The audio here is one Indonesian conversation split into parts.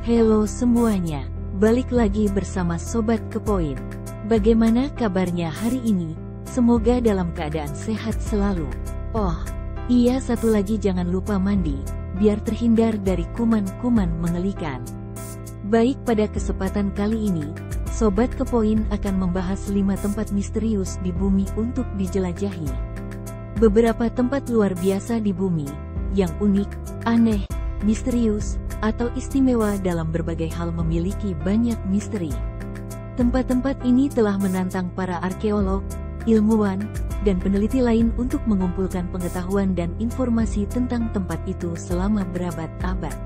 Halo semuanya, balik lagi bersama Sobat Kepoin. Bagaimana kabarnya hari ini? Semoga dalam keadaan sehat selalu. Oh, iya, satu lagi, jangan lupa mandi, biar terhindar dari kuman-kuman mengerikan. Baik, pada kesempatan kali ini, Sobat Kepoin akan membahas 5 tempat misterius di bumi untuk dijelajahi. Beberapa tempat luar biasa di bumi, yang unik, aneh, misterius, atau istimewa dalam berbagai hal, memiliki banyak misteri. Tempat-tempat ini telah menantang para arkeolog, ilmuwan, dan peneliti lain untuk mengumpulkan pengetahuan dan informasi tentang tempat itu selama berabad-abad.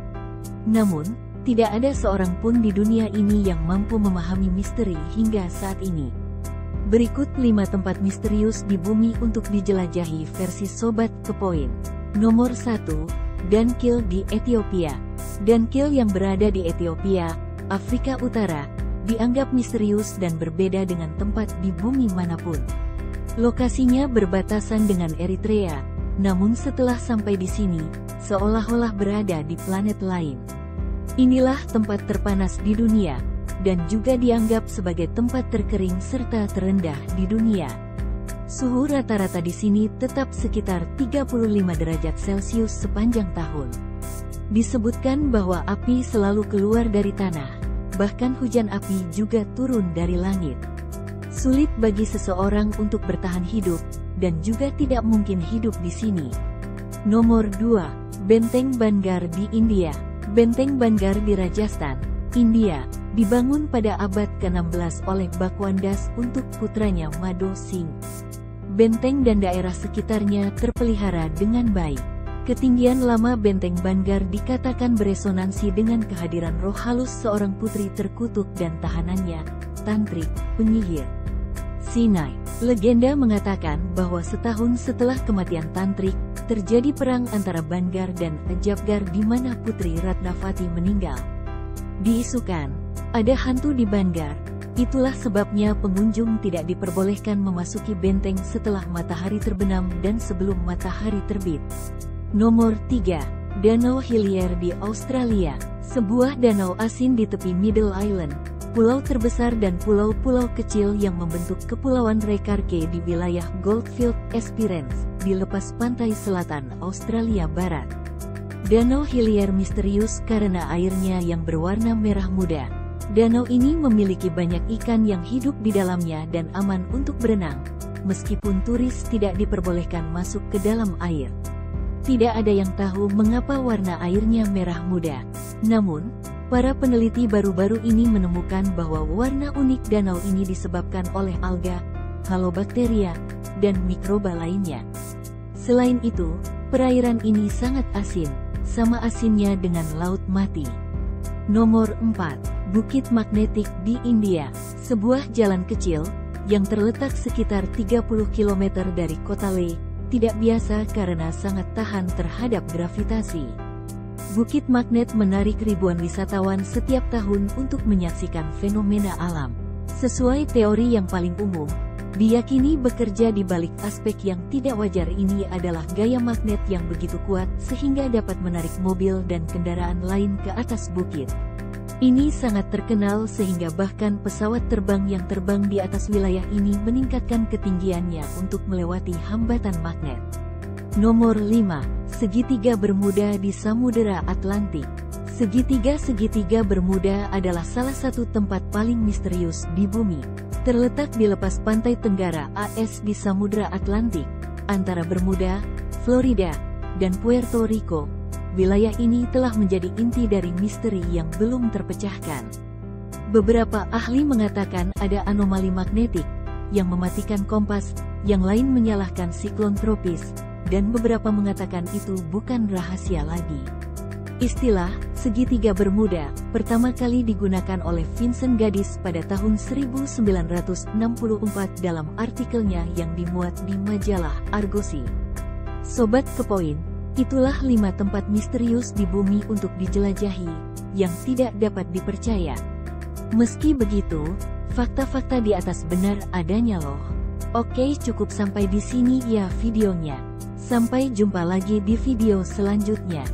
Namun, tidak ada seorang pun di dunia ini yang mampu memahami misteri hingga saat ini. Berikut 5 tempat misterius di bumi untuk dijelajahi versi Sobat Kepoin. Nomor 1, Dankil di Ethiopia. Dankil yang berada di Ethiopia, Afrika Utara, dianggap misterius dan berbeda dengan tempat di bumi manapun. Lokasinya berbatasan dengan Eritrea, namun setelah sampai di sini, seolah-olah berada di planet lain. Inilah tempat terpanas di dunia, dan juga dianggap sebagai tempat terkering serta terendah di dunia. Suhu rata-rata di sini tetap sekitar 35 derajat Celcius sepanjang tahun. Disebutkan bahwa api selalu keluar dari tanah, bahkan hujan api juga turun dari langit. Sulit bagi seseorang untuk bertahan hidup, dan juga tidak mungkin hidup di sini. Nomor 2, Benteng Bangar di India. Benteng Bangar di Rajasthan, India, dibangun pada abad ke-16 oleh Bhagwan Das untuk putranya Madho Singh. Benteng dan daerah sekitarnya terpelihara dengan baik. Ketinggian lama Benteng Bangar dikatakan beresonansi dengan kehadiran roh halus seorang putri terkutuk dan tahanannya, Tantrik, penyihir Sinai. Legenda mengatakan bahwa setahun setelah kematian Tantrik, terjadi perang antara Bangar dan Ajabgar di mana Putri Ratnavati meninggal. Diisukan ada hantu di Bangar. Itulah sebabnya pengunjung tidak diperbolehkan memasuki benteng setelah matahari terbenam dan sebelum matahari terbit. Nomor 3, Danau Hillier di Australia. Sebuah danau asin di tepi Middle Island, pulau terbesar dan pulau-pulau kecil yang membentuk Kepulauan Rekarke di wilayah Goldfield Esperance, di lepas pantai selatan Australia Barat. Danau Hillier misterius karena airnya yang berwarna merah muda. Danau ini memiliki banyak ikan yang hidup di dalamnya dan aman untuk berenang, meskipun turis tidak diperbolehkan masuk ke dalam air. Tidak ada yang tahu mengapa warna airnya merah muda. Namun, para peneliti baru-baru ini menemukan bahwa warna unik danau ini disebabkan oleh alga, halobakteria, dan mikroba lainnya. Selain itu, perairan ini sangat asin, sama asinnya dengan Laut Mati. Nomor 4, Bukit Magnetik di India. Sebuah jalan kecil, yang terletak sekitar 30 km dari kota Leh, tidak biasa karena sangat tahan terhadap gravitasi. Bukit Magnet menarik ribuan wisatawan setiap tahun untuk menyaksikan fenomena alam. Sesuai teori yang paling umum, diyakini bekerja di balik aspek yang tidak wajar ini adalah gaya magnet yang begitu kuat sehingga dapat menarik mobil dan kendaraan lain ke atas bukit. Ini sangat terkenal sehingga bahkan pesawat terbang yang terbang di atas wilayah ini meningkatkan ketinggiannya untuk melewati hambatan magnet. Nomor 5, Segitiga Bermuda di Samudera Atlantik. Segitiga Bermuda adalah salah satu tempat paling misterius di bumi. Terletak di lepas pantai tenggara AS di Samudra Atlantik, antara Bermuda, Florida, dan Puerto Rico. Wilayah ini telah menjadi inti dari misteri yang belum terpecahkan. Beberapa ahli mengatakan ada anomali magnetik yang mematikan kompas, yang lain menyalahkan siklon tropis, dan beberapa mengatakan itu bukan rahasia lagi. Istilah segitiga Bermuda pertama kali digunakan oleh Vincent Gaddis pada tahun 1964 dalam artikelnya yang dimuat di majalah Argosy. Sobat Kepoin, itulah 5 tempat misterius di bumi untuk dijelajahi, yang tidak dapat dipercaya. Meski begitu, fakta-fakta di atas benar adanya loh. Oke, cukup sampai di sini ya videonya. Sampai jumpa lagi di video selanjutnya.